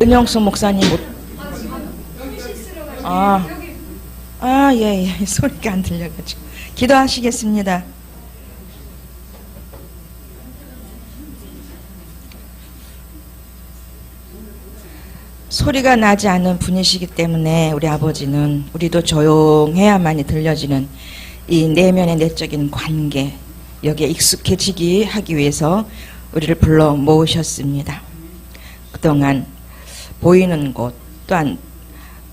은영수 목사님 예. 소리가 안 들려가지고 기도하시겠습니다. 소리가 나지 않는 분이시기 때문에 우리 아버지는 우리도 조용해야만이 들려지는 이 내면의 내적인 관계, 여기에 익숙해지기 하기 위해서 우리를 불러 모으셨습니다. 그동안 보이는 곳 또한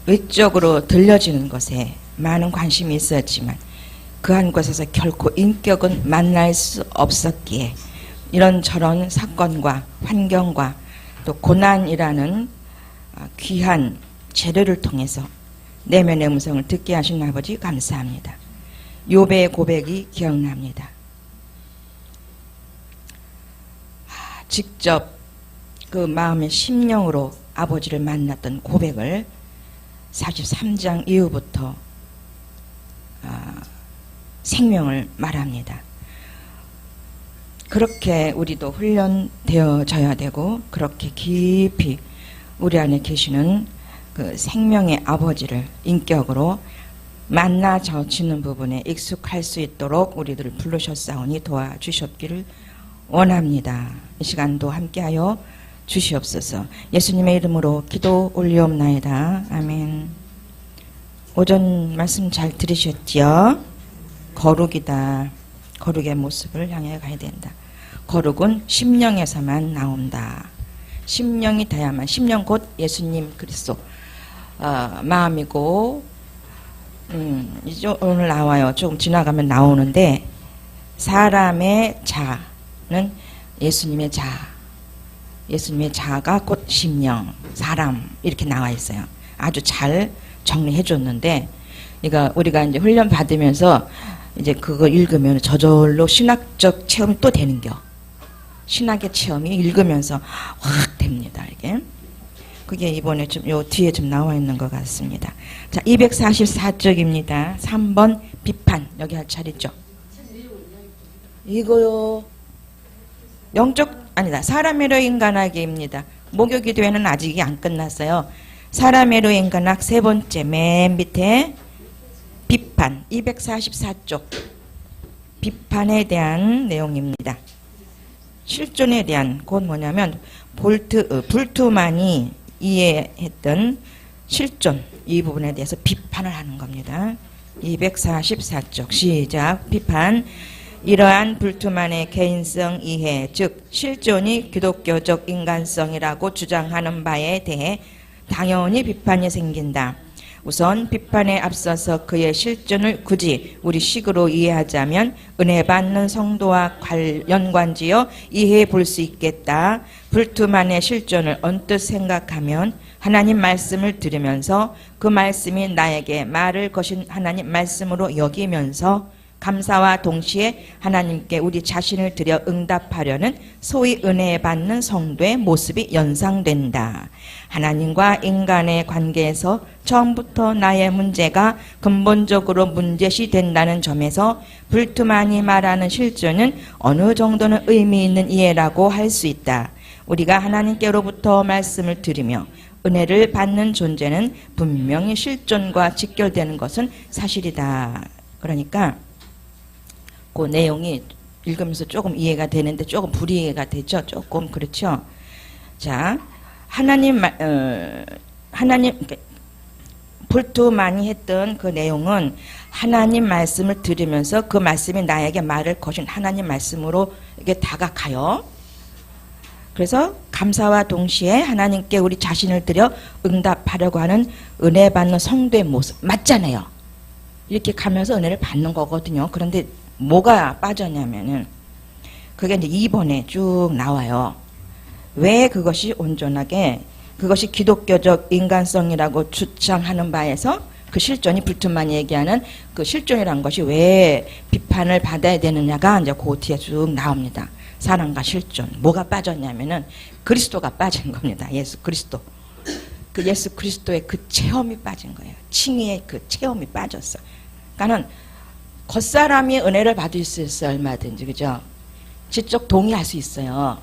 외적으로 들려지는 것에 많은 관심이 있었지만 그 한 곳에서 결코 인격은 만날 수 없었기에 이런저런 사건과 환경과 또 고난이라는 귀한 재료를 통해서 내면의 음성을 듣게 하신 아버지 감사합니다. 욥의 고백이 기억납니다. 직접 그 마음의 심령으로 아버지를 만났던 고백을 43장 이후부터 생명을 말합니다. 그렇게 우리도 훈련되어져야 되고 그렇게 깊이 우리 안에 계시는 그 생명의 아버지를 인격으로 만나 져지는 부분에 익숙할 수 있도록 우리들을 부르셨사오니 도와주셨기를 원합니다. 이 시간도 함께하여 주시옵소서. 예수님의 이름으로 기도 올리옵나이다. 아멘. 오전 말씀 잘 들으셨지요? 거룩이다. 거룩의 모습을 향해 가야 된다. 거룩은 심령에서만 나온다. 심령이 돼야만, 심령 곧 예수님 그리스도 마음이고 이제 오늘 나와요. 조금 지나가면 나오는데 사람의 자는 예수님의 자, 예수님의 자가 곧 심령, 사람 이렇게 나와 있어요. 아주 잘 정리해 줬는데 그러니까 우리가 이제 훈련 받으면서 이제 그거 읽으면 저절로 신학적 체험이 또 되는겨. 신학의 체험이 읽으면서 확 됩니다. 이게 그게 이번에 좀 요 뒤에 좀 나와 있는 것 같습니다. 자, 244쪽입니다. 3번 비판. 여기 할 차례죠. 이거요. 영적 아니다. 사람의로 인간하기입니다. 목요기도회는 아직 안 끝났어요. 사람의로 인간학 세 번째 맨 밑에 비판 244쪽 비판에 대한 내용입니다. 실존에 대한 곧 뭐냐면 불투만이 이해했던 실존 이 부분에 대해서 비판을 하는 겁니다. 244쪽 시작. 비판 이러한 불투만의 개인성 이해 즉 실존이 기독교적 인간성이라고 주장하는 바에 대해 당연히 비판이 생긴다. 우선 비판에 앞서서 그의 실존을 굳이 우리 식으로 이해하자면 은혜 받는 성도와 연관지어 이해해 볼 수 있겠다. 불투만의 실존을 언뜻 생각하면 하나님 말씀을 들으면서 그 말씀이 나에게 말을 거신 하나님 말씀으로 여기면서 감사와 동시에 하나님께 우리 자신을 드려 응답하려는 소위 은혜 받는 성도의 모습이 연상된다. 하나님과 인간의 관계에서 처음부터 나의 문제가 근본적으로 문제시 된다는 점에서 불투만이 말하는 실존은 어느 정도는 의미 있는 이해라고 할 수 있다. 우리가 하나님께로부터 말씀을 들으며 은혜를 받는 존재는 분명히 실존과 직결되는 것은 사실이다. 그러니까 그 내용이 읽으면서 조금 이해가 되는데 조금 불이해가 되죠. 조금 그렇죠. 자, 하나님 불투만이 했던 그 내용은 하나님 말씀을 들으면서 그 말씀이 나에게 말을 거신 하나님 말씀으로 이게 다가가요. 그래서 감사와 동시에 하나님께 우리 자신을 들여 응답하려고 하는 은혜 받는 성도의 모습 맞잖아요. 이렇게 가면서 은혜를 받는 거거든요. 그런데 뭐가 빠졌냐면은 그게 이제 2번에 쭉 나와요. 왜 그것이 온전하게 그것이 기독교적 인간성이라고 주장하는 바에서 그 실존이 불투만이 얘기하는 그 실존이라는 것이 왜 비판을 받아야 되느냐가 이제 그 뒤에 쭉 나옵니다. 사랑과 실존. 뭐가 빠졌냐면은 그리스도가 빠진 겁니다. 예수 그리스도. 그 예수 그리스도의 그 체험이 빠진 거예요. 칭의의 그 체험이 빠졌어. 그러니까는 겉사람이 은혜를 받을 수 있어요. 얼마든지. 그죠? 지적 동의할 수 있어요.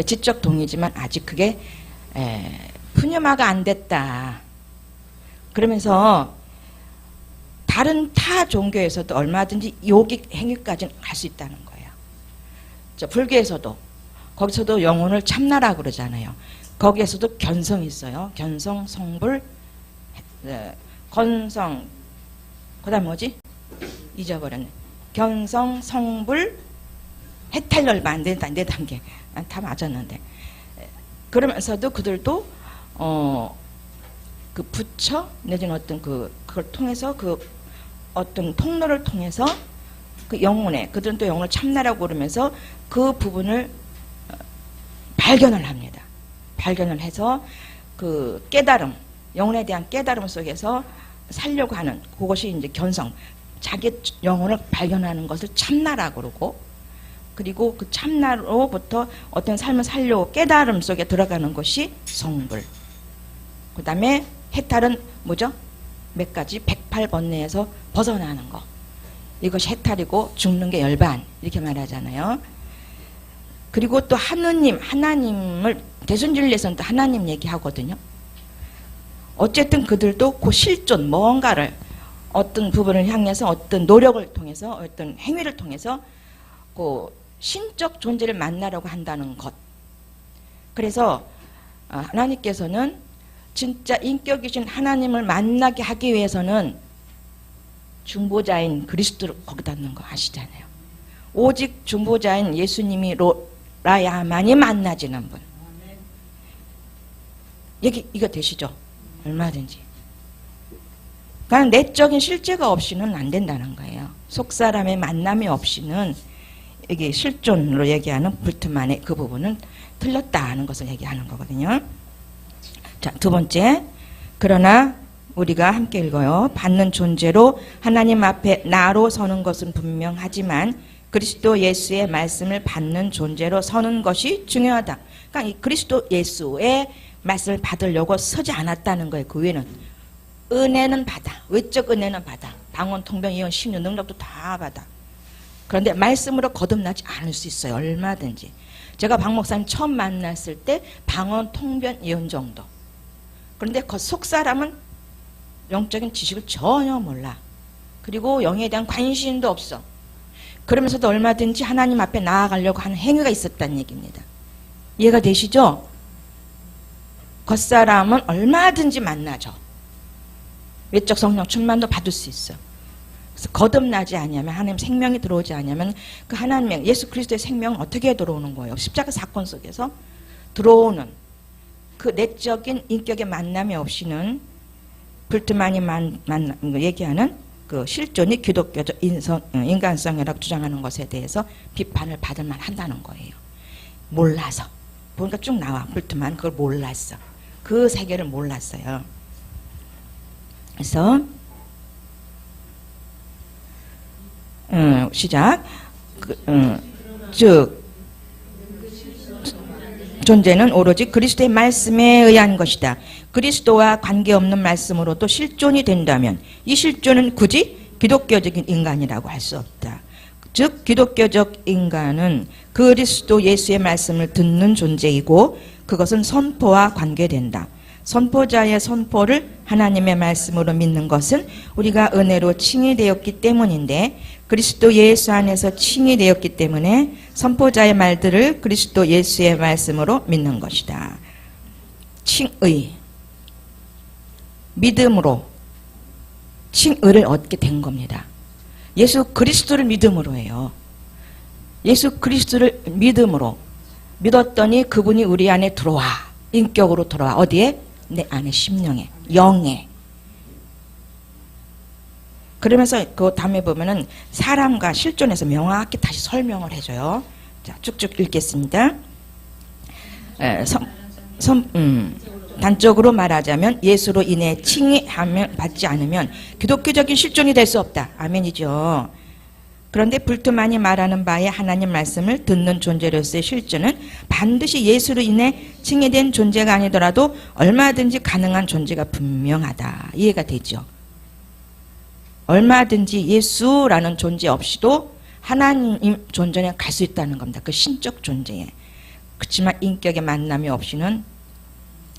지적 동의지만 아직 그게 푸념화가 안 됐다. 그러면서 다른 타 종교에서도 얼마든지 요기 행위까지는 할 수 있다는 거예요. 불교에서도 거기서도 영혼을 참나라고 그러잖아요. 거기에서도 견성이 있어요. 견성, 성불, 건성, 그다음 뭐지? 잊어버렸네. 견성, 성불, 해탈열반 안 된다, 네 단계. 다 맞았는데. 그러면서도 그들도 그 부처 내지는 어떤 그걸 통해서 어떤 통로를 통해서 그 영혼에 그들은 또 영혼을 참나라고 그러면서 그 부분을 발견을 합니다. 발견을 해서 그 깨달음, 영혼에 대한 깨달음 속에서 살려고 하는 그것이 이제 견성, 자기 영혼을 발견하는 것을 참나라고 그러고, 그리고 그 참나로부터 어떤 삶을 살려고 깨달음 속에 들어가는 것이 성불. 그 다음에 해탈은 뭐죠? 몇 가지 108번뇌에서 벗어나는 거. 이것이 해탈이고 죽는 게 열반 이렇게 말하잖아요. 그리고 또 하나님을 대순진리에서는 또 하나님 얘기하거든요. 어쨌든 그들도 그 실존 뭔가를 어떤 부분을 향해서 어떤 노력을 통해서 어떤 행위를 통해서 그 신적 존재를 만나려고 한다는 것. 그래서 하나님께서는 진짜 인격이신 하나님을 만나게 하기 위해서는 중보자인 그리스도를 거기다 넣는 거 아시잖아요. 오직 중보자인 예수님이라야만이 만나지는 분. 이거 되시죠? 얼마든지. 그러니까 내적인 실제가 없이는 안 된다는 거예요. 속사람의 만남이 없이는 이게 실존으로 얘기하는 불트만의 그 부분은 틀렸다 하는 것을 얘기하는 거거든요. 자, 두 번째. 그러나 우리가 함께 읽어요. 받는 존재로 하나님 앞에 나로 서는 것은 분명하지만 그리스도 예수의 말씀을 받는 존재로 서는 것이 중요하다. 그러니까 이 그리스도 예수의 말씀을 받으려고 서지 않았다는 거예요. 그 외에는. 은혜는 받아. 외적 은혜는 받아. 방언, 통변, 예언, 신유, 능력도 다 받아. 그런데 말씀으로 거듭나지 않을 수 있어요. 얼마든지. 제가 박 목사님 처음 만났을 때 방언, 통변, 예언 정도. 그런데 그 속 사람은 영적인 지식을 전혀 몰라. 그리고 영에 대한 관심도 없어. 그러면서도 얼마든지 하나님 앞에 나아가려고 하는 행위가 있었다는 얘기입니다. 이해가 되시죠? 겉사람은 얼마든지 만나죠. 외적 성령 충만도 받을 수 있어. 그래서 거듭나지 않으면, 하나님 생명이 들어오지 않으면 그 하나님의 예수 그리스도의 생명은 어떻게 들어오는 거예요? 십자가 사건 속에서 들어오는 그 내적인 인격의 만남이 없이는 불트만이 얘기하는 그 실존이 기독교적 인간성이라고 주장하는 것에 대해서 비판을 받을 만한다는 거예요. 몰라서. 보니까 쭉 나와. 불트만 그걸 몰랐어. 그 세계를 몰랐어요. 그래서 시작. 즉 존재는 오로지 그리스도의 말씀에 의한 것이다. 그리스도와 관계없는 말씀으로도 실존이 된다면 이 실존은 굳이 기독교적인 인간이라고 할 수 없다. 즉 기독교적 인간은 그리스도 예수의 말씀을 듣는 존재이고 그것은 선포와 관계된다. 선포자의 선포를 하나님의 말씀으로 믿는 것은 우리가 은혜로 칭이 되었기 때문인데 그리스도 예수 안에서 칭이 되었기 때문에 선포자의 말들을 그리스도 예수의 말씀으로 믿는 것이다. 칭의, 믿음으로 칭의를 얻게 된 겁니다. 예수 그리스도를 믿음으로 해요. 예수 그리스도를 믿음으로 믿었더니 그분이 우리 안에 들어와. 인격으로 들어와. 어디에? 내 안에 심령에, 영에. 그러면서 그 다음에 보면은 사람과 실존에서 명확히 다시 설명을 해줘요. 자, 쭉쭉 읽겠습니다. 단적으로 말하자면 예수로 인해 칭의하면 받지 않으면 기독교적인 실존이 될 수 없다. 아멘이죠. 그런데 불트만이 말하는 바에 하나님 말씀을 듣는 존재로서의 실존은 반드시 예수로 인해 칭의된 존재가 아니더라도 얼마든지 가능한 존재가 분명하다. 이해가 되죠. 얼마든지 예수라는 존재 없이도 하나님 존재에 갈 수 있다는 겁니다. 그 신적 존재에. 그렇지만 인격의 만남이 없이는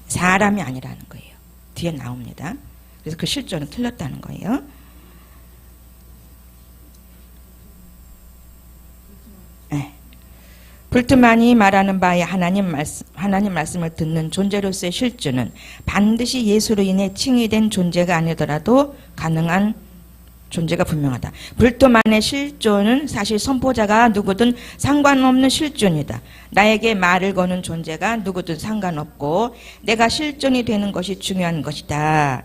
사람이 아니라는 거예요. 뒤에 나옵니다. 그래서 그 실존은 틀렸다는 거예요. 네. 불트만이 말하는 바에 하나님 말씀을 듣는 존재로서의 실존은 반드시 예수로 인해 칭의된 존재가 아니더라도 가능한 존재가 분명하다. 불트만의 실존은 사실 선포자가 누구든 상관없는 실존이다. 나에게 말을 거는 존재가 누구든 상관없고 내가 실존이 되는 것이 중요한 것이다.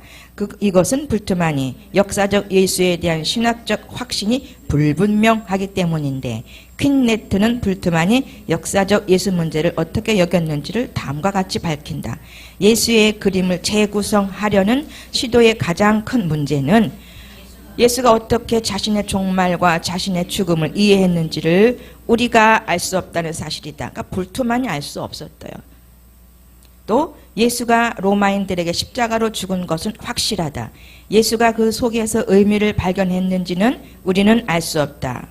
이것은 불트만이 역사적 예수에 대한 신학적 확신이 불분명하기 때문인데 퀸네트는 불트만이 역사적 예수 문제를 어떻게 여겼는지를 다음과 같이 밝힌다. 예수의 그림을 재구성하려는 시도의 가장 큰 문제는 예수가 어떻게 자신의 종말과 자신의 죽음을 이해했는지를 우리가 알 수 없다는 사실이다. 그러니까 불트만이 알 수 없었대요. 또 예수가 로마인들에게 십자가로 죽은 것은 확실하다. 예수가 그 속에서 의미를 발견했는지는 우리는 알 수 없다.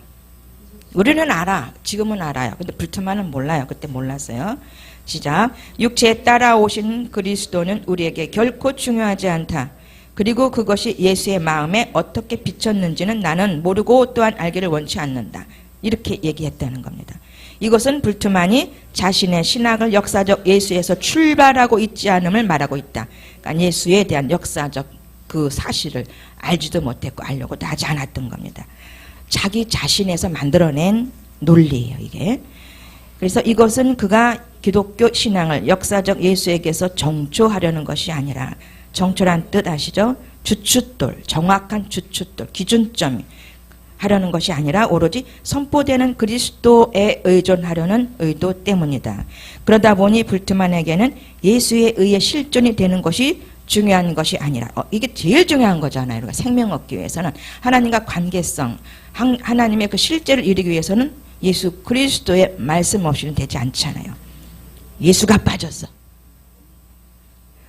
우리는 알아. 지금은 알아요. 근데 불트만은 몰라요. 그때 몰랐어요. 시작. 육체에 따라오신 그리스도는 우리에게 결코 중요하지 않다. 그리고 그것이 예수의 마음에 어떻게 비쳤는지는 나는 모르고 또한 알기를 원치 않는다. 이렇게 얘기했다는 겁니다. 이것은 불트만이 자신의 신학을 역사적 예수에서 출발하고 있지 않음을 말하고 있다. 그러니까 예수에 대한 역사적 그 사실을 알지도 못했고 알려고도 하지 않았던 겁니다. 자기 자신에서 만들어낸 논리예요, 이게. 그래서 이것은 그가 기독교 신앙을 역사적 예수에게서 정초하려는 것이 아니라 정초란 뜻 아시죠? 주춧돌, 정확한 주춧돌, 기준점 하려는 것이 아니라 오로지 선포되는 그리스도에 의존하려는 의도 때문이다. 그러다 보니 불트만에게는 예수에 의해 실존이 되는 것이 중요한 것이 아니라 이게 제일 중요한 거잖아요. 그러니까 생명 얻기 위해서는 하나님과 관계성, 하나님의 그 실제를 이루기 위해서는 예수 그리스도의 말씀 없이는 되지 않잖아요. 예수가 빠졌어.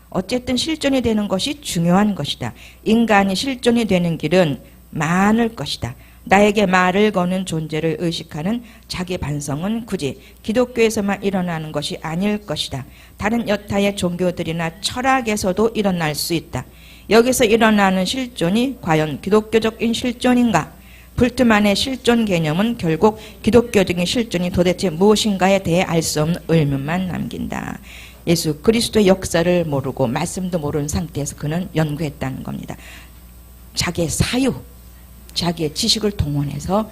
어쨌든 실존이 되는 것이 중요한 것이다. 인간이 실존이 되는 길은 많을 것이다. 나에게 말을 거는 존재를 의식하는 자기 반성은 굳이 기독교에서만 일어나는 것이 아닐 것이다. 다른 여타의 종교들이나 철학에서도 일어날 수 있다. 여기서 일어나는 실존이 과연 기독교적인 실존인가? 불트만의 실존 개념은 결국 기독교적인 실존이 도대체 무엇인가에 대해 알 수 없는 의문만 남긴다. 예수 그리스도의 역사를 모르고 말씀도 모르는 상태에서 그는 연구했다는 겁니다. 자기의 사유, 자기의 지식을 동원해서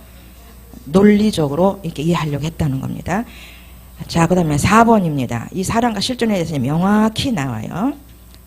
논리적으로 이렇게 이해하려고 했다는 겁니다. 자, 그 다음에 4번입니다. 이 사람과 실존에 대해서 명확히 나와요.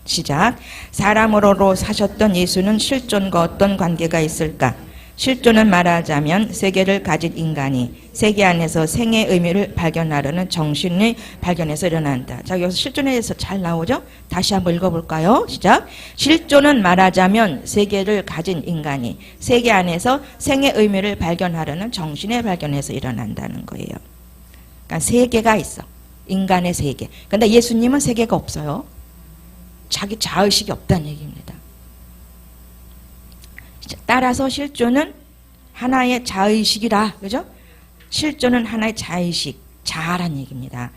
시작. 사람으로 사셨던 예수는 실존과 어떤 관계가 있을까? 실존은 말하자면 세계를 가진 인간이 세계 안에서 생의 의미를 발견하려는 정신의 발견에서 일어난다. 자, 여기서 실존에 대해서 잘 나오죠? 다시 한번 읽어볼까요? 시작. 실존은 말하자면 세계를 가진 인간이 세계 안에서 생의 의미를 발견하려는 정신의 발견에서 일어난다는 거예요. 그러니까 세계가 있어. 인간의 세계. 그런데 예수님은 세계가 없어요. 자기 자의식이 없다는 얘기입니다. 따라서 실존은 하나의 자의식이라, 그죠? 실존은 하나의 자의식, 자아란 얘기입니다.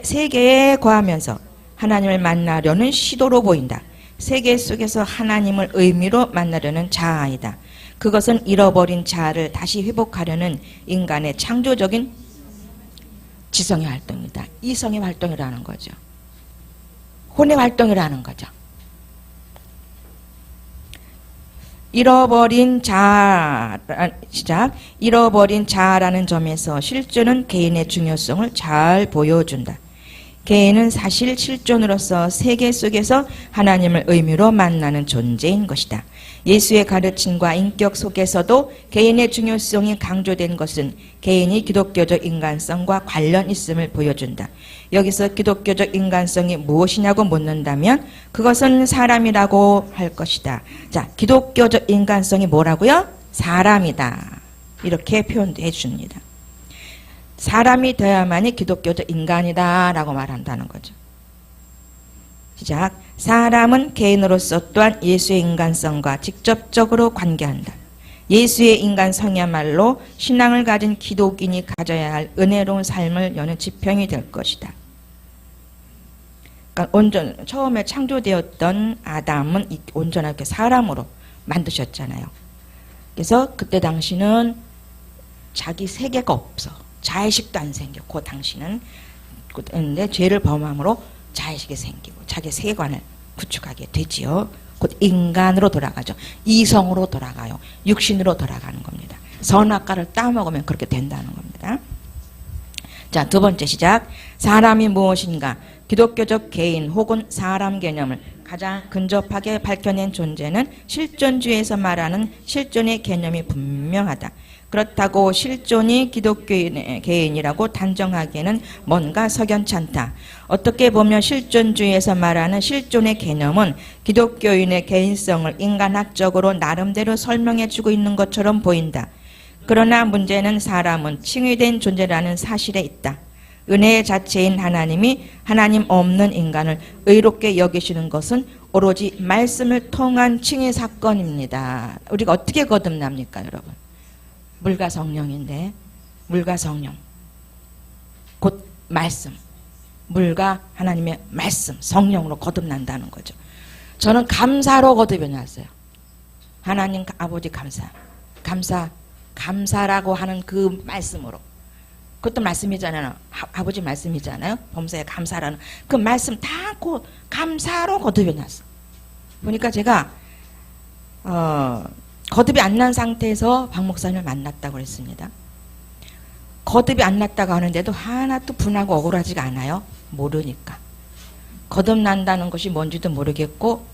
세계에 거하면서 하나님을 만나려는 시도로 보인다. 세계 속에서 하나님을 의미로 만나려는 자아이다. 그것은 잃어버린 자아를 다시 회복하려는 인간의 창조적인 지성의 활동이다. 이성의 활동이라는 거죠. 혼의 활동이라는 거죠. 잃어버린 자아라는 점에서 실존은 개인의 중요성을 잘 보여준다. 개인은 사실 실존으로서 세계 속에서 하나님을 의미로 만나는 존재인 것이다. 예수의 가르침과 인격 속에서도 개인의 중요성이 강조된 것은 개인이 기독교적 인간성과 관련 있음을 보여준다. 여기서 기독교적 인간성이 무엇이냐고 묻는다면 그것은 사람이라고 할 것이다. 자, 기독교적 인간성이 뭐라고요? 사람이다. 이렇게 표현해 줍니다. 사람이 되어야만이 기독교적 인간이다 라고 말한다는 거죠. 시작. 사람은 개인으로서 또한 예수의 인간성과 직접적으로 관계한다. 예수의 인간 성이야말로 신앙을 가진 기독인이 가져야 할 은혜로운 삶을 여는 지평이 될 것이다. 그러니까 처음에 창조되었던 아담은 온전하게 사람으로 만드셨잖아요. 그래서 그때 당시는 자기 세계가 없어. 자의식도 안 생겨. 그 당시는. 근데 죄를 범함으로 자의식이 생기고 자기 세계관을 구축하게 되지요. 곧 인간으로 돌아가죠. 이성으로 돌아가요. 육신으로 돌아가는 겁니다. 선악과를 따먹으면 그렇게 된다는 겁니다. 자, 두 번째 시작. 사람이 무엇인가? 기독교적 개인 혹은 사람 개념을 가장 근접하게 밝혀낸 존재는 실존주의에서 말하는 실존의 개념이 분명하다. 그렇다고 실존이 기독교인의 개인이라고 단정하기에는 뭔가 석연치 않다. 어떻게 보면 실존주의에서 말하는 실존의 개념은 기독교인의 개인성을 인간학적으로 나름대로 설명해주고 있는 것처럼 보인다. 그러나 문제는 사람은 칭의된 존재라는 사실에 있다. 은혜 자체인 하나님이 하나님 없는 인간을 의롭게 여기시는 것은 오로지 말씀을 통한 칭의 사건입니다. 우리가 어떻게 거듭납니까, 여러분? 물과 성령인데, 물과 성령, 곧 말씀, 물과 하나님의 말씀, 성령으로 거듭난다는 거죠. 저는 감사로 거듭이 났어요. 하나님 아버지 감사라고 하는 그 말씀으로. 그것도 말씀이잖아요. 아버지 말씀이잖아요. 범사에 감사라는 그 말씀 다 감사로 거듭이 났어. 보니까 제가 거듭이 안 난 상태에서 박 목사님을 만났다고 그랬습니다. 거듭이 안 났다고 하는데도 하나도 분하고 억울하지가 않아요. 모르니까. 거듭난다는 것이 뭔지도 모르겠고,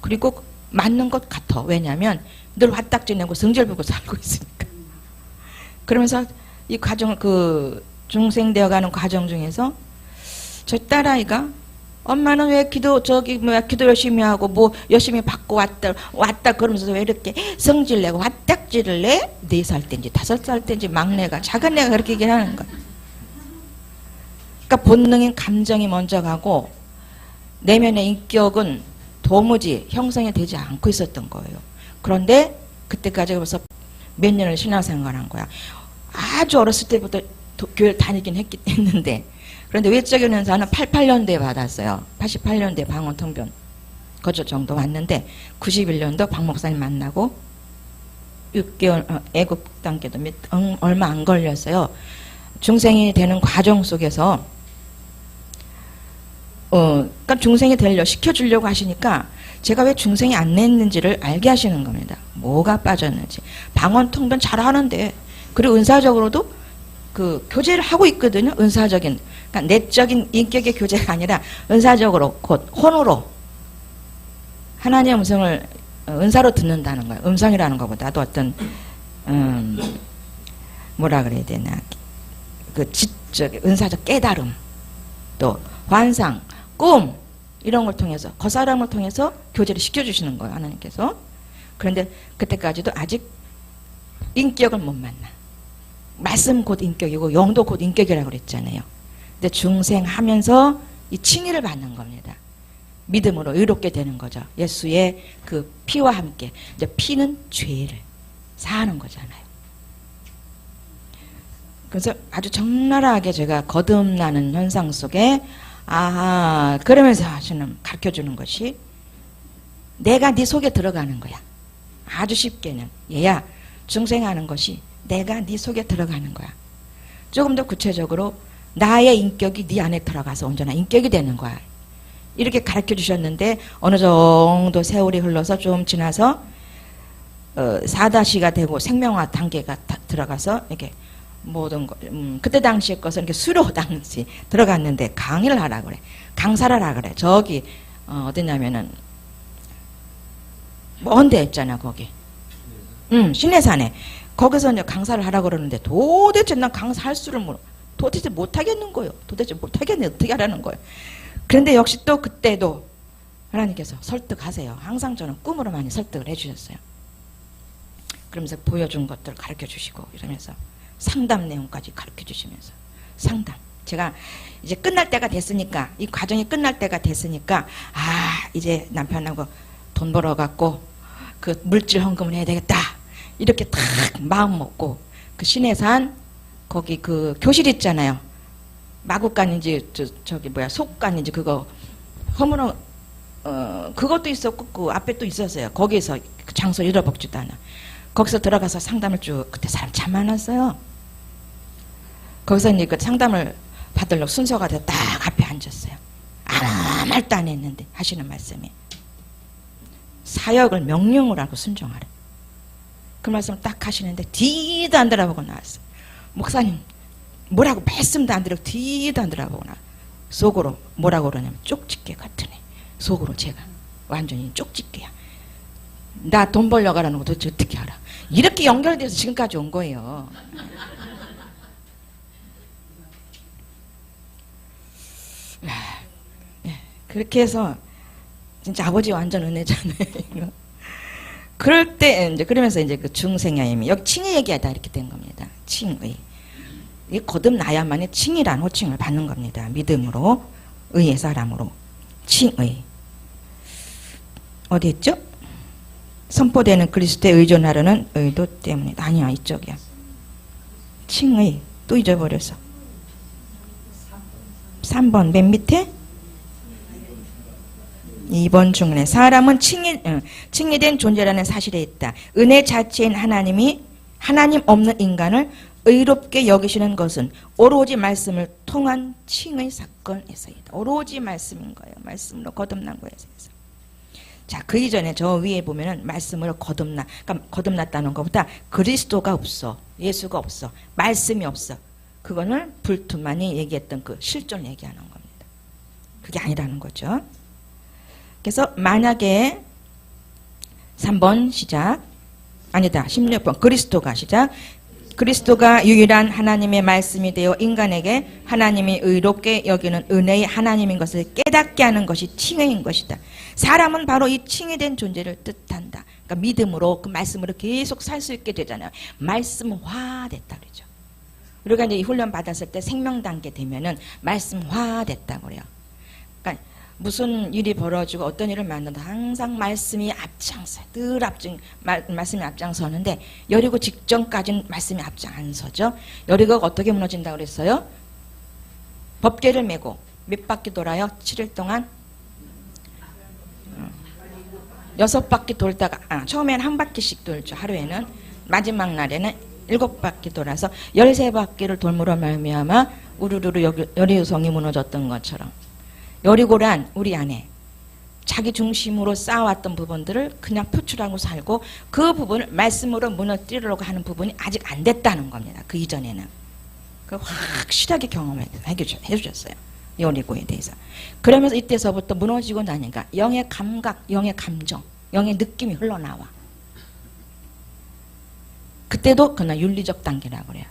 그리고 맞는 것 같아. 왜냐하면 늘 화딱지 내고 성질 부고 살고 있으니까. 그러면서 이 과정, 중생 되어가는 과정 중에서 저 딸아이가 엄마는 왜 기도 열심히 하고 뭐 열심히 받고 왔다 그러면서 왜 이렇게 성질 내고 화딱지를 내? 4살 때인지 5살 때인지 막내가, 작은 애가 그렇게 얘기하는 거야. 그러니까 본능인 감정이 먼저 가고 내면의 인격은 도무지 형성이 되지 않고 있었던 거예요. 그런데 그때까지 벌써 몇 년을 신앙생활한 거야. 아주 어렸을 때부터 교회를 다니긴 했는데, 그런데 외적인 은사는 88년도에 받았어요. 88년도에 방언통변 거저 정도 왔는데 91년도 박 목사님 만나고 6개월 애국 단계도 얼마 안 걸렸어요. 중생이 되는 과정 속에서 그러니까 중생이 되려 시켜주려고 하시니까 제가 왜 중생이 안 냈는지를 알게 하시는 겁니다. 뭐가 빠졌는지. 방언통변 잘하는데, 그리고 은사적으로도 교제를 하고 있거든요. 은사적인, 그러니까 내적인 인격의 교제가 아니라 은사적으로 곧 혼으로 하나님의 음성을 은사로 듣는다는 거예요. 음성이라는 것보다도 어떤 뭐라 그래야 되나, 지적 은사적 깨달음, 또 환상, 꿈 이런 걸 통해서, 겉사람을 통해서 교제를 시켜주시는 거예요, 하나님께서. 그런데 그때까지도 아직 인격을 못 만나. 말씀 곧 인격이고 영도 곧 인격이라고 그랬잖아요. 근데 중생하면서 이 칭의를 받는 겁니다. 믿음으로 의롭게 되는 거죠. 예수의 그 피와 함께. 이제 피는 죄를 사하는 거잖아요. 그래서 아주 적나라하게 제가 거듭나는 현상 속에 그러면서 하시는, 가르쳐주는 것이 내가 네 속에 들어가는 거야. 아주 쉽게는 얘야, 중생하는 것이 내가 네 속에 들어가는 거야. 조금 더 구체적으로 나의 인격이 네 안에 들어가서 온전한 인격이 되는 거야. 이렇게 가르쳐 주셨는데 어느 정도 세월이 흘러서 좀 지나서 4-가 되고 생명화 단계가 들어가서 이렇게 모든 거, 그때 당시의 것은 이렇게 수로 당시 들어갔는데 강의를 하라 그래. 강사를 하라 그래. 저기 어디냐면은 먼 데 있잖아, 거기. 신내산에. 거기서 이제 강사를 하라 그러는데 도대체 난 강사할 수를 도대체 못하겠는 거예요. 도대체 못하겠네. 어떻게 하라는 거예요. 그런데 역시 또 그때도 하나님께서 설득하세요. 항상 저는 꿈으로 많이 설득을 해주셨어요. 그러면서 보여준 것들을 가르쳐 주시고 이러면서 상담 내용까지 가르쳐 주시면서 상담. 제가 이제 끝날 때가 됐으니까, 이 과정이 끝날 때가 됐으니까 이제 남편하고 돈 벌어갖고 그 물질 헌금을 해야 되겠다. 이렇게 딱 마음 먹고 그 신해산 거기 그 교실 있잖아요. 마구간인지 저기 뭐야 속간인지 그거 허물어 그것도 있었고 그 앞에 또 있었어요. 거기서 그 장소 잃어먹지도 않아. 거기서 들어가서 상담을 쭉 그때 사람 참 많았어요. 거기서 이제 그 상담을 받으려고 순서가 돼서 딱 앞에 앉았어요. 아무 말도 안 했는데 하시는 말씀이 사역을 명령을 하고 순종하래. 그 말씀을 딱 하시는데 뒤도 안 돌아보고 나왔어요. 목사님 뭐라고 말씀도 안 드리고 뒤도 안 돌아보고 나 속으로 뭐라고 그러냐면 쪽집게 같으네. 속으로 제가 완전히 쪽집게야. 나 돈 벌려고 하는 거 도대체 어떻게 알아. 이렇게 연결돼서 지금까지 온 거예요. 그렇게 해서 진짜 아버지 완전 은혜잖아요. 그럴 때 이제 그러면서 이제 그 중생야임이 여기 칭의 얘기하다 이렇게 된 겁니다. 칭의. 이 거듭나야만이 칭이라는 호칭을 받는 겁니다. 믿음으로 의의 사람으로 칭의. 어디 있죠? 선포되는 그리스도에 의존하려는 의도 때문에. 아니야 이쪽이야. 칭의. 또 잊어버렸어. 3번 맨 밑에 2번 중간에 사람은 칭의된 존재라는 사실에 있다. 은혜 자체인 하나님이 하나님 없는 인간을 의롭게 여기시는 것은 오로지 말씀을 통한 칭의 사건에서이다. 오로지 말씀인 거예요. 말씀으로 거듭난 거에서. 자, 그 이전에 저 위에 보면은 말씀으로 그러니까 거듭났다는 것보다 그리스도가 없어. 예수가 없어. 말씀이 없어. 그거는 불투만이 얘기했던 그 실존 얘기하는 겁니다. 그게 아니라는 거죠. 그래서 만약에 3번 시작. 아니다. 16번 그리스도가 시작. 그리스도가 유일한 하나님의 말씀이 되어 인간에게 하나님이 의롭게 여기는 은혜의 하나님인 것을 깨닫게 하는 것이 칭의인 것이다. 사람은 바로 이 칭의된 존재를 뜻한다. 그러니까 믿음으로 그 말씀으로 계속 살 수 있게 되잖아요. 말씀화됐다 그러죠. 우리가 이제 이 훈련 받았을 때 생명 단계 되면은 말씀화됐다고 그래요. 그러니까 무슨 일이 벌어지고 어떤 일을 만나도 항상 말씀이 앞장서, 늘 말씀이 앞장서는데 여리고 직전까지는 말씀이 앞장 안 서죠. 여리고가 어떻게 무너진다고 그랬어요? 법궤를 메고 몇 바퀴 돌아요? 7일 동안 6바퀴 돌다가 처음에는 한 바퀴씩 돌죠. 하루에는. 마지막 날에는 7바퀴 돌아서 13바퀴를 돌므로 말미암아 우르르르 여리고성이 무너졌던 것처럼 여리고란 우리 안에 자기 중심으로 쌓아왔던 부분들을 그냥 표출하고 살고 그 부분을 말씀으로 무너뜨리려고 하는 부분이 아직 안 됐다는 겁니다. 그 이전에는. 그 확실하게 경험해 주셨어요. 여리고에 대해서. 그러면서 이때서부터 무너지고 나니까 영의 감각, 영의 감정, 영의 느낌이 흘러나와. 그때도 그냥 윤리적 단계라고 그래요.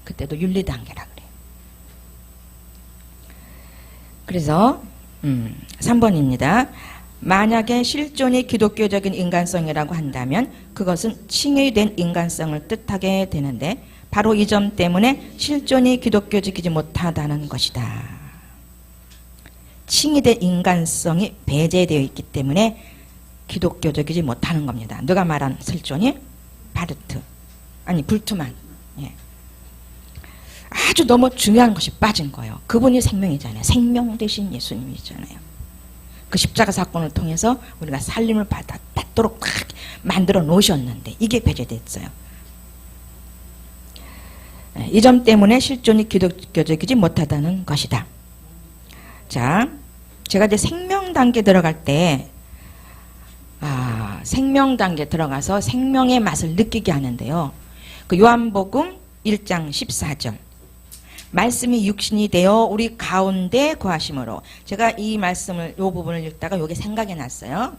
그때도 윤리 단계라고 그래요. 그래서 3번입니다. 만약에 실존이 기독교적인 인간성이라고 한다면 그것은 칭의된 인간성을 뜻하게 되는데 바로 이 점 때문에 실존이 기독교적이지 못하다는 것이다. 칭의된 인간성이 배제되어 있기 때문에 기독교적이지 못하는 겁니다. 누가 말한 실존이? 바르트. 아니 불투만. 예. 아주 너무 중요한 것이 빠진 거예요. 그분이 생명이잖아요. 생명 대신 예수님이잖아요. 그 십자가 사건을 통해서 우리가 살림을 받도록 만들어 놓으셨는데 이게 배제됐어요. 이 점 때문에 실존이 기독교적이지 못하다는 것이다. 자, 제가 이제 생명 단계 들어갈 때 생명 단계 들어가서 생명의 맛을 느끼게 하는데요. 그 요한복음 1장 14절 말씀이 육신이 되어 우리 가운데 거하심으로 제가 이 말씀을 요 부분을 읽다가 요게 생각이 났어요.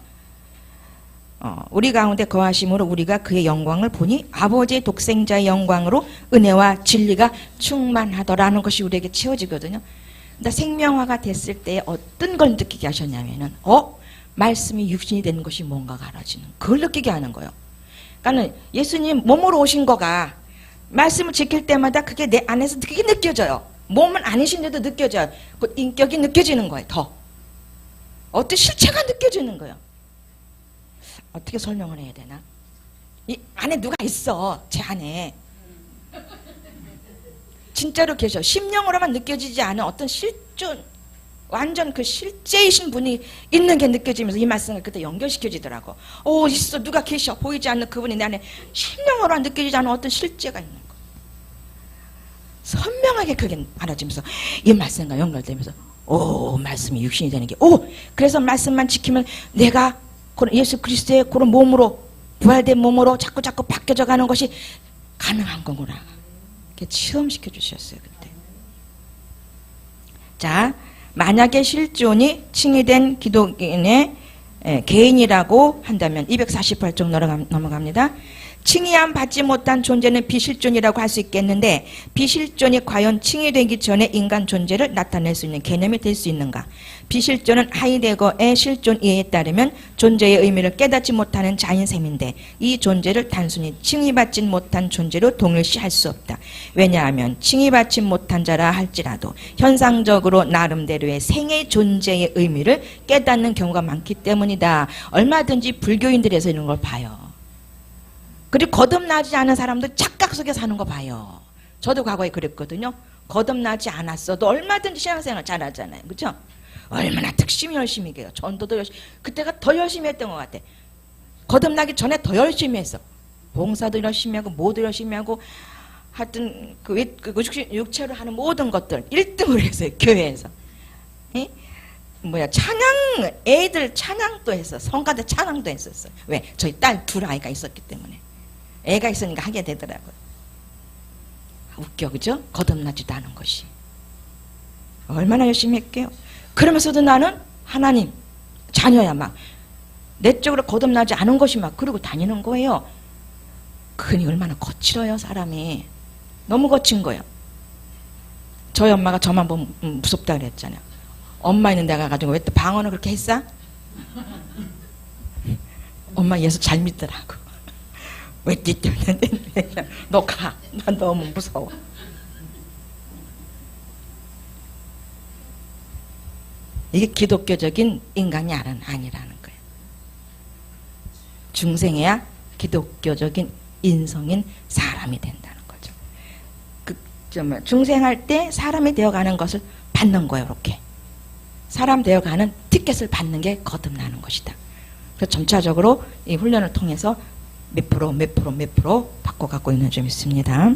우리 가운데 거하심으로 우리가 그의 영광을 보니 아버지의 독생자의 영광으로 은혜와 진리가 충만하더라는 것이 우리에게 채워지거든요. 근데 생명화가 됐을 때 어떤 걸 느끼게 하셨냐면은 말씀이 육신이 되는 것이 뭔가가 알아지는 그걸 느끼게 하는 거예요. 그러니까 예수님 몸으로 오신 거가 말씀을 지킬 때마다 그게 내 안에서 그게 느껴져요. 몸은 아니신데도 느껴져요. 그 인격이 느껴지는 거예요. 더 어떤 실체가 느껴지는 거예요. 어떻게 설명을 해야 되나? 이 안에 누가 있어. 제 안에. 진짜로 계셔. 심령으로만 느껴지지 않은 어떤 실존, 완전 그 실제이신 분이 있는 게 느껴지면서 이 말씀을 그때 연결시켜지더라고. 오, 있어. 누가 계셔. 보이지 않는 그분이 내 안에 심령으로만 느껴지지 않은 어떤 실제가 있는 거. 선명하게 그게 알아지면서 이 말씀과 연결되면서 오, 말씀이 육신이 되는 게 오, 그래서 말씀만 지키면 내가 예수 그리스도의 그런 몸으로, 부활된 몸으로 자꾸 바뀌어져 가는 것이 가능한 거구나. 이렇게 체험시켜 주셨어요 그때. 자, 만약에 실존이 칭의된 기독인의 개인이라고 한다면 248쪽 넘어갑니다. 칭의함 받지 못한 존재는 비실존이라고 할 수 있겠는데 비실존이 과연 칭의되기 전에 인간 존재를 나타낼 수 있는 개념이 될 수 있는가? 비실존은 하이데거의 실존 이해에 따르면 존재의 의미를 깨닫지 못하는 자인셈인데 이 존재를 단순히 칭의받지 못한 존재로 동일시할 수 없다. 왜냐하면 칭의받지 못한 자라 할지라도 현상적으로 나름대로의 생애 존재의 의미를 깨닫는 경우가 많기 때문이다. 얼마든지 불교인들에서 이런 걸 봐요. 그리고 거듭나지 않은 사람들 착각 속에 사는 거 봐요. 저도 과거에 그랬거든요. 거듭나지 않았어도 얼마든지 신앙생활 잘하잖아요. 그렇죠? 얼마나 특심히 열심히 해요. 전도도 열심히, 그때가 더 열심히 했던 것 같아. 거듭나기 전에 더 열심히 했어. 봉사도 열심히 하고 뭐도 열심히 하고 하여튼 육체로 하는 모든 것들 1등을 했어요. 교회에서. 에? 찬양, 애들 찬양도 했어. 성가대 찬양도 했었어요. 왜? 저희 딸 둘 아이가 있었기 때문에. 애가 있으니까 하게 되더라고요. 웃겨, 그죠? 거듭나지도 않은 것이. 얼마나 열심히 했게요. 그러면서도 나는 하나님 자녀야 막 내적으로 거듭나지 않은 것이 막 그러고 다니는 거예요. 그니 얼마나 거칠어요 사람이. 너무 거친 거예요. 저희 엄마가 저만 보면 무섭다 그랬잖아요. 엄마 있는 데 가가지고 왜 또 방언을 그렇게 했어? 엄마 예수 잘 믿더라고. 왜 뛰었는데 너 가. 난 너무 무서워. 이게 기독교적인 인간이 아니라는 거예요. 중생해야 기독교적인 인성인 사람이 된다는 거죠. 중생할 때 사람이 되어가는 것을 받는 거예요. 이렇게 사람 되어가는 티켓을 받는 게 거듭나는 것이다. 그래서 점차적으로 이 훈련을 통해서 몇 프로 바꿔가고 있는 점 있습니다.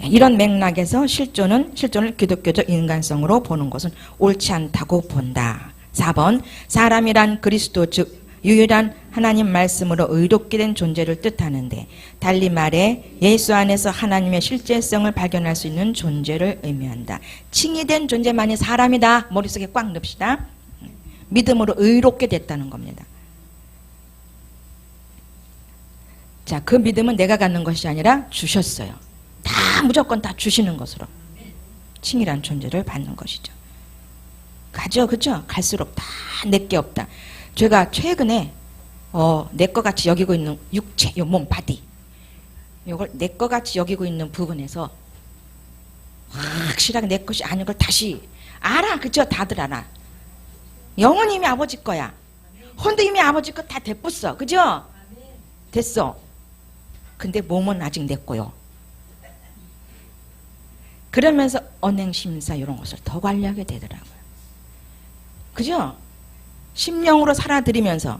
이런 맥락에서 실존을 기독교적 인간성으로 보는 것은 옳지 않다고 본다. 4번 사람이란 그리스도 즉 유일한 하나님 말씀으로 의롭게 된 존재를 뜻하는데 달리 말해 예수 안에서 하나님의 실제성을 발견할 수 있는 존재를 의미한다. 칭의된 존재만이 사람이다. 머릿속에 꽉 넣읍시다. 믿음으로 의롭게 됐다는 겁니다. 자, 그 믿음은 내가 갖는 것이 아니라 주셨어요. 다 무조건 다 주시는 것으로 칭의란 존재를 받는 것이죠. 가죠, 그죠? 갈수록 다 내게 없다. 제가 최근에 내 거 같이 여기고 있는 육체, 요 몸, 바디, 요걸 내 거 같이 여기고 있는 부분에서 확실하게 내 것이 아닌 걸 다시 알아, 그죠? 다들 알아. 영은 이미 아버지 거야. 혼도 이미 아버지 거 다 됐었어, 그죠? 됐어. 근데 몸은 아직 내 거요. 그러면서 언행심사 이런 것을 더 관리하게 되더라고요. 그죠? 심령으로 살아들이면서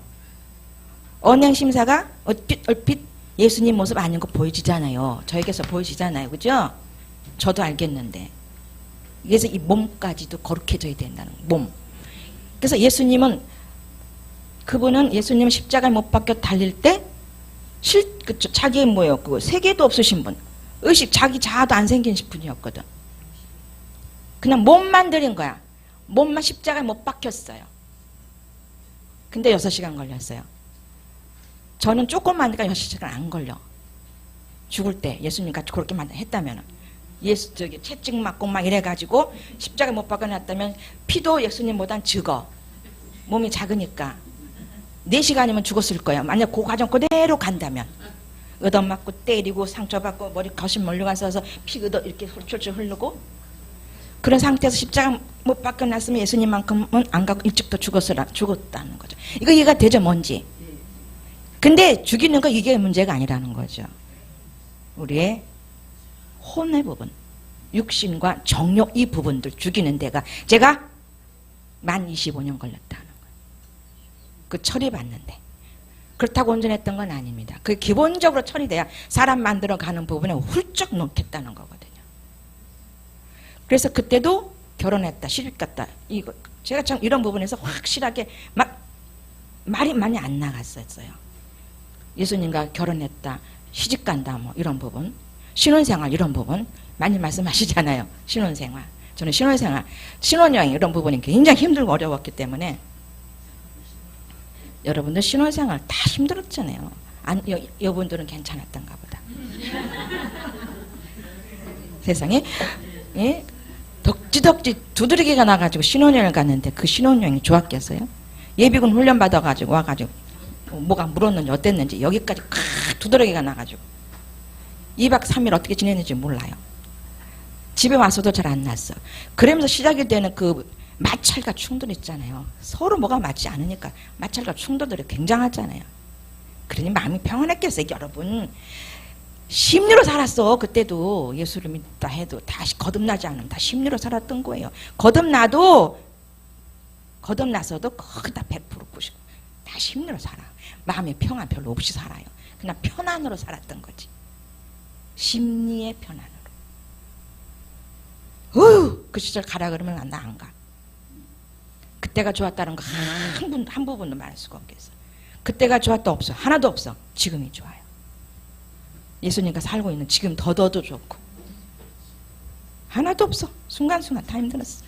언행심사가 얼핏 예수님 모습 아닌 거 보여지잖아요. 저에게서 보여지잖아요. 그죠? 저도 알겠는데. 그래서 이 몸까지도 거룩해져야 된다는 몸. 그래서 그분은 예수님 십자가에 못 박혀 달릴 때 자기의 뭐예요? 세계도 없으신 분. 의식, 자기 자아도 안 생긴 분이었거든. 그냥 몸만 들인 거야. 몸만 십자가에 못 박혔어요. 근데 6시간 걸렸어요. 저는 조금만 하니까 6시간 안 걸려. 죽을 때 예수님 같이 그렇게 했다면 채찍 맞고 막 이래가지고 십자가에 못 박아놨다면 피도 예수님보단 적어. 몸이 작으니까 4시간이면 죽었을 거야. 만약 그 과정 그대로 간다면. 얻어맞고 때리고 상처받고 머리 거신 멀리가서 피 이렇게 훌훌 흐르고 그런 상태에서 십자가 못 박혀놨으면 예수님만큼은 안 가고 일찍 더 죽었다는 거죠. 이거 이해가 되죠? 뭔지. 근데 죽이는 거 이게 문제가 아니라는 거죠. 우리의 혼의 부분, 육신과 정욕 이 부분들 죽이는 데가 제가 만 25년 걸렸다는 거예요. 그 처리받는데. 그렇다고 온전했던 건 아닙니다. 그 기본적으로 처리돼야 사람 만들어가는 부분에 훌쩍 놓겠다는 거거든요. 그래서 그때도 결혼했다, 시집갔다. 이거 제가 참 이런 부분에서 확실하게 말이 많이 안 나갔었어요. 예수님과 결혼했다, 시집간다, 뭐 이런 부분, 신혼생활 이런 부분 많이 말씀하시잖아요. 신혼생활. 저는 신혼생활, 신혼여행 이런 부분이 굉장히 힘들고 어려웠기 때문에 여러분들 신혼생활 다 힘들었잖아요. 여분들은 괜찮았던가 보다. 세상에 예? 덕지덕지 두드러기가 나가지고 신혼여행을 갔는데 그 신혼여행이 좋았겠어요? 예비군 훈련 받아가지고 와가지고 뭐가 물었는지 어땠는지 여기까지 두드러기가 나가지고 2박 3일 어떻게 지냈는지 몰라요. 집에 와서도 잘 안 났어. 그러면서 시작이 되는 그 마찰과 충돌 있잖아요. 서로 뭐가 맞지 않으니까 마찰과 충돌들이 굉장하잖아요. 그러니 마음이 평안했겠어요. 여러분 심리로 살았어. 그때도 예수를 믿다 해도 다시 거듭나지 않으면 다 심리로 살았던 거예요. 거듭나서도 거기다 100% 90%. 다 심리로 살아. 마음의 평안 별로 없이 살아요. 그냥 편안으로 살았던 거지. 심리의 편안으로. 그 시절 가라 그러면 나 안 가. 그때가 좋았다는 거 한 부분도 말할 수가 없겠어. 그때가 좋았다 없어. 하나도 없어. 지금이 좋아요. 예수님과 살고 있는 지금 더더도 좋고 하나도 없어. 순간순간 다 힘들었어.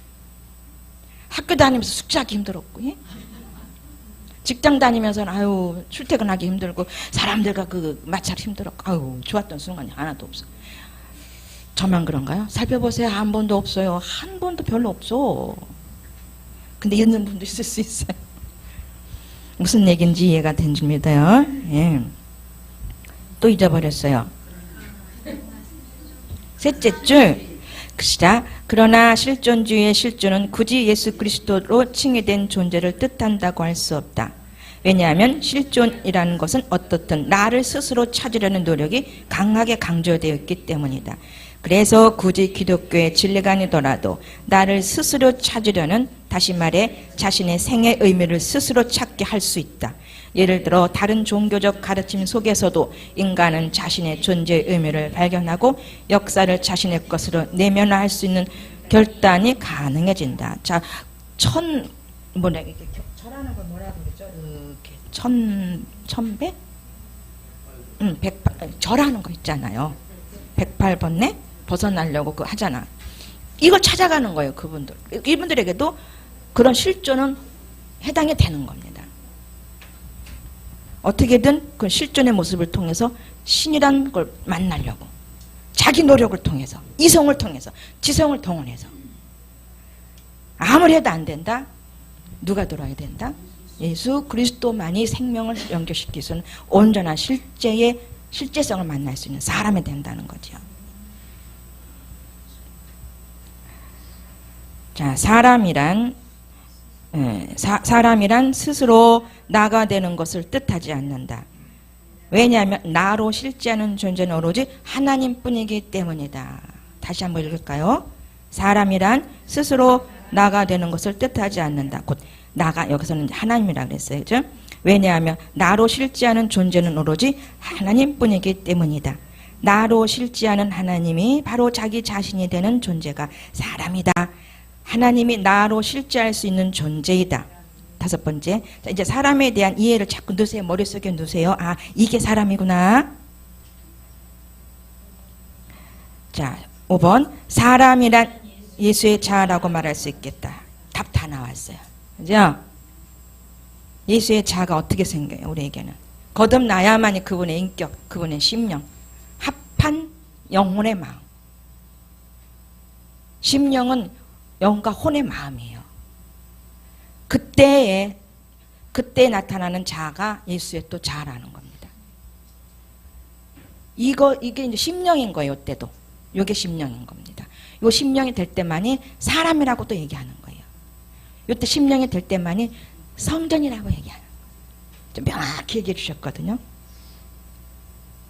학교 다니면서 숙제하기 힘들었고 예? 직장 다니면서는 아유 출퇴근하기 힘들고 사람들과 그 마찰 힘들었고 아유 좋았던 순간이 하나도 없어. 저만 그런가요? 살펴보세요. 한 번도 없어요. 한 번도 별로 없어. 근데 있는 분도 있을 수 있어요. 무슨 얘기인지 이해가 됩니다요. 예. 또 잊어버렸어요. 셋째 줄. 시작. 그러나 실존주의의 실존은 굳이 예수 그리스도로 칭의된 존재를 뜻한다고 할 수 없다. 왜냐하면 실존이라는 것은 어떻든 나를 스스로 찾으려는 노력이 강하게 강조되어 있기 때문이다. 그래서 굳이 기독교의 진리가 아니더라도 나를 스스로 찾으려는, 다시 말해 자신의 생의 의미를 스스로 찾게 할 수 있다. 예를 들어 다른 종교적 가르침 속에서도 인간은 자신의 존재의 의미를 발견하고 역사를 자신의 것으로 내면화할 수 있는 결단이 가능해진다. 자, 절하는 걸 뭐라고 그러죠? 이렇게 천배? 절하는 거 있잖아요. 108번네? 벗어나려고 그거 하잖아. 이걸 찾아가는 거예요, 그분들. 이분들에게도 그런 실존은 해당이 되는 겁니다. 어떻게든 그 실존의 모습을 통해서 신이란 걸 만나려고 자기 노력을 통해서, 이성을 통해서, 지성을 동원해서. 아무리 해도 안 된다? 누가 들어야 된다? 예수 그리스도만이 생명을 연결시킬 수 있는 온전한 실제성을 만날 수 있는 사람이 된다는 거죠. 자, 사람이란 스스로 나가 되는 것을 뜻하지 않는다. 왜냐하면 나로 실제하는 존재는 오로지 하나님뿐이기 때문이다. 다시 한번 읽을까요? 사람이란 스스로 나가 되는 것을 뜻하지 않는다. 곧 나가, 여기서는 하나님이라 그랬어요. 그죠? 왜냐하면 나로 실제하는 존재는 오로지 하나님뿐이기 때문이다. 나로 실제하는 하나님이 바로 자기 자신이 되는 존재가 사람이다. 하나님이 나로 실제할 수 있는 존재이다. 다섯 번째, 자, 이제 사람에 대한 이해를 자꾸 넣으세요. 머릿속에 넣으세요. 아, 이게 사람이구나. 자, 5번, 사람이란 예수의 자아라고 말할 수 있겠다. 답 다 나왔어요. 그죠? 예수의 자아가 어떻게 생겨요, 우리에게는? 거듭나야만이 그분의 인격, 그분의 심령, 합한 영혼의 마음. 심령은 영과 혼의 마음이에요. 그때 나타나는 자아가 예수의 또 자아라는 겁니다. 이게 이제 심령인 거예요, 이때도. 이게 심령인 겁니다. 이 심령이 될 때만이 사람이라고 또 얘기하는 거예요. 이때 심령이 될 때만이 성전이라고 얘기하는 거예요. 좀 명확히 얘기해 주셨거든요.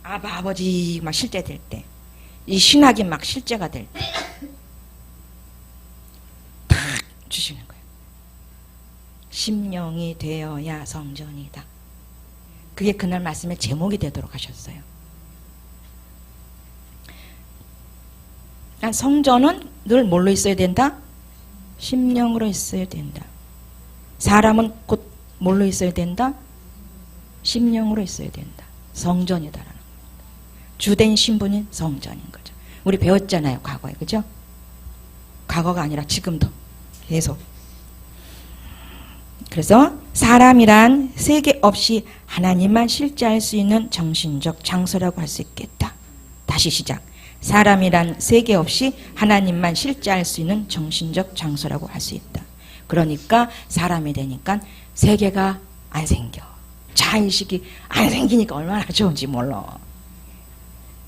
아버지 막 실제될 때, 이 신학이 막 실제가 될 때, 탁 주시는 거예요. 심령이 되어야 성전이다. 그게 그날 말씀의 제목이 되도록 하셨어요. 그러니까 성전은 늘 뭘로 있어야 된다? 심령으로 있어야 된다. 사람은 곧 뭘로 있어야 된다? 심령으로 있어야 된다. 성전이다라는 겁니다. 주된 신분인 성전인 거죠. 우리 배웠잖아요, 과거에. 그죠? 과거가 아니라 지금도 계속. 그래서 사람이란 세계 없이 하나님만 실제할 수 있는 정신적 장소라고 할 수 있겠다. 다시 시작. 사람이란 세계 없이 하나님만 실제할 수 있는 정신적 장소라고 할 수 있다. 그러니까 사람이 되니까 세계가 안 생겨. 자의식이 안 생기니까 얼마나 좋은지 몰라.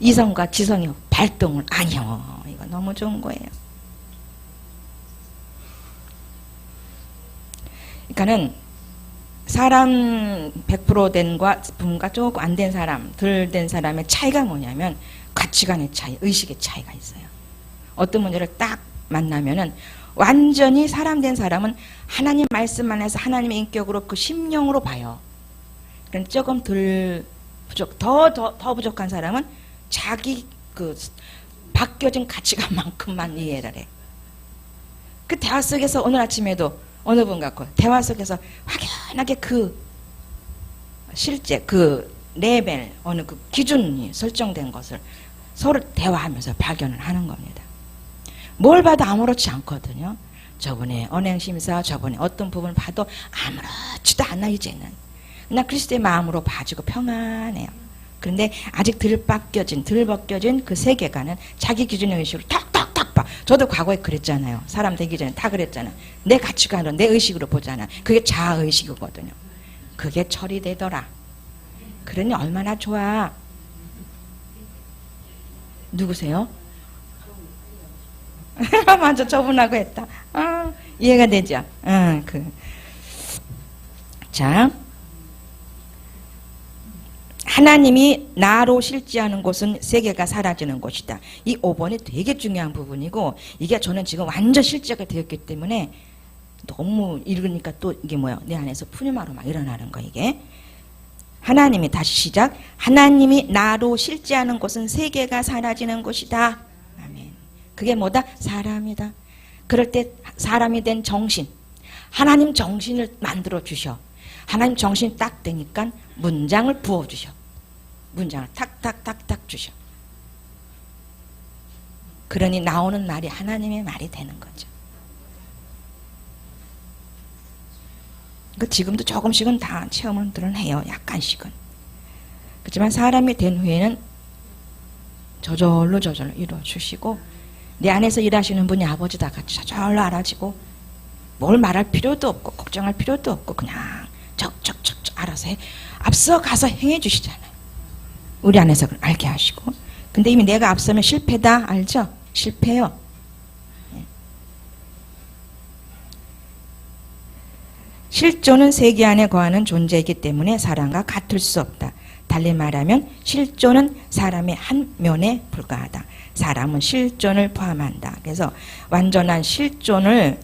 이성과 지성이 발동을 안 해. 이거 너무 좋은 거예요. 그러니까는 사람 100% 된과 분과 조금 안 된 사람, 덜 된 사람의 차이가 뭐냐면 가치관의 차이, 의식의 차이가 있어요. 어떤 문제를 딱 만나면은 완전히 사람 된 사람은 하나님 말씀 안에서 하나님의 인격으로 그 심령으로 봐요. 그러니까 조금 덜 부족, 더 부족한 사람은 자기 그 바뀌어진 가치관만큼만 이해를 해. 그 대화 속에서 오늘 아침에도 어느 분 같고 대화 속에서 확연하게 그 실제 그 레벨 어느 그 기준이 설정된 것을 서로 대화하면서 발견을 하는 겁니다. 뭘 봐도 아무렇지 않거든요. 저번에 언행심사, 저번에 어떤 부분을 봐도 아무렇지도 않아. 이제는 그냥 그리스도의 마음으로 봐주고 평안해요. 그런데 아직 덜 벗겨진 그 세계관은 자기 기준의 의식으로 탁탁탁 봐. 저도 과거에 그랬잖아요. 사람 되기 전에 다 그랬잖아요. 내 가치관으로 내 의식으로 보잖아. 그게 자아의식이거든요. 그게 처리되더라. 그러니 얼마나 좋아. 누구세요? 맞아, 저분하고 했다. 이해가 되죠? 자, 하나님이 나로 실제하는 곳은 세계가 사라지는 곳이다. 이 5번이 되게 중요한 부분이고, 이게 저는 지금 완전 실제가 되었기 때문에 너무 읽으니까 또 이게 뭐야, 내 안에서 푸념하러 막 일어나는 거. 이게 하나님이, 다시 시작. 하나님이 나로 실제하는 곳은 세계가 사라지는 곳이다. 아멘. 그게 뭐다? 사람이다. 그럴 때 사람이 된 정신, 하나님 정신을 만들어 주셔. 하나님 정신이 딱 되니까 문장을 부어 주셔. 문장을 탁탁탁탁 주셔. 그러니 나오는 말이 하나님의 말이 되는 거죠. 지금도 조금씩은 다 체험들은 해요. 약간씩은. 그렇지만 사람이 된 후에는 저절로 이루어주시고, 내 안에서 일하시는 분이 아버지다 같이 저절로 알아지고, 뭘 말할 필요도 없고 걱정할 필요도 없고 그냥 척척척 알아서 해. 앞서 가서 행해 주시잖아요. 우리 안에서 그걸 알게 하시고. 근데 이미 내가 앞서면 실패다. 알죠? 실패요. 실존은 세계 안에 거하는 존재이기 때문에 사람과 같을 수 없다. 달리 말하면 실존은 사람의 한 면에 불과하다. 사람은 실존을 포함한다. 그래서 완전한 실존을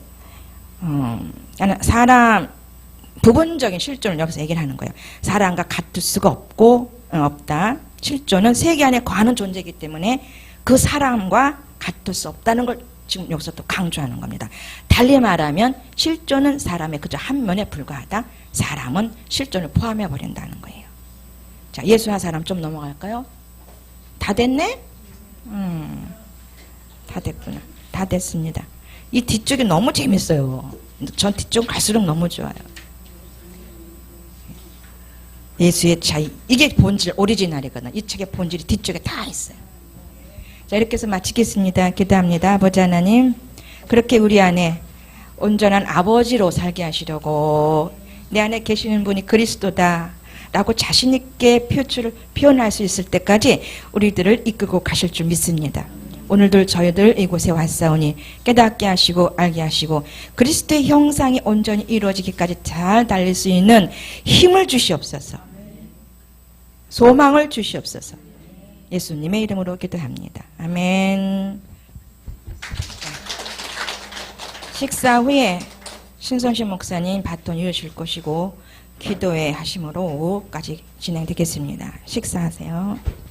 사람 부분적인 실존을 여기서 얘기를 하는 거예요. 사람과 같을 수가 없다. 실존은 세계 안에 거하는 존재이기 때문에 그 사람과 같을 수 없다는 걸 지금 여기서 또 강조하는 겁니다. 달리 말하면 실존은 사람의 그저 한 면에 불과하다. 사람은 실존을 포함해 버린다는 거예요. 자, 예수와 사람 좀 넘어갈까요? 다 됐네? 다 됐구나. 다 됐습니다. 이 뒤쪽이 너무 재밌어요. 전 뒤쪽 갈수록 너무 좋아요. 예수의 차이. 이게 본질, 오리지널이거든. 이 책의 본질이 뒤쪽에 다 있어요. 자, 이렇게 해서 마치겠습니다. 기도합니다. 아버지 하나님, 그렇게 우리 안에 온전한 아버지로 살게 하시려고, 내 안에 계시는 분이 그리스도다 라고 자신 있게 표현할 수 있을 때까지 우리들을 이끌고 가실 줄 믿습니다. 오늘도 저희들 이곳에 왔사오니 깨닫게 하시고 알게 하시고 그리스도의 형상이 온전히 이루어지기까지 잘 달릴 수 있는 힘을 주시옵소서. 소망을 주시옵소서. 예수님의 이름으로 기도합니다. 아멘. 식사 후에 신선신 목사님 바톤 이으실 것이고 기도회 하심으로까지 진행되겠습니다. 식사하세요.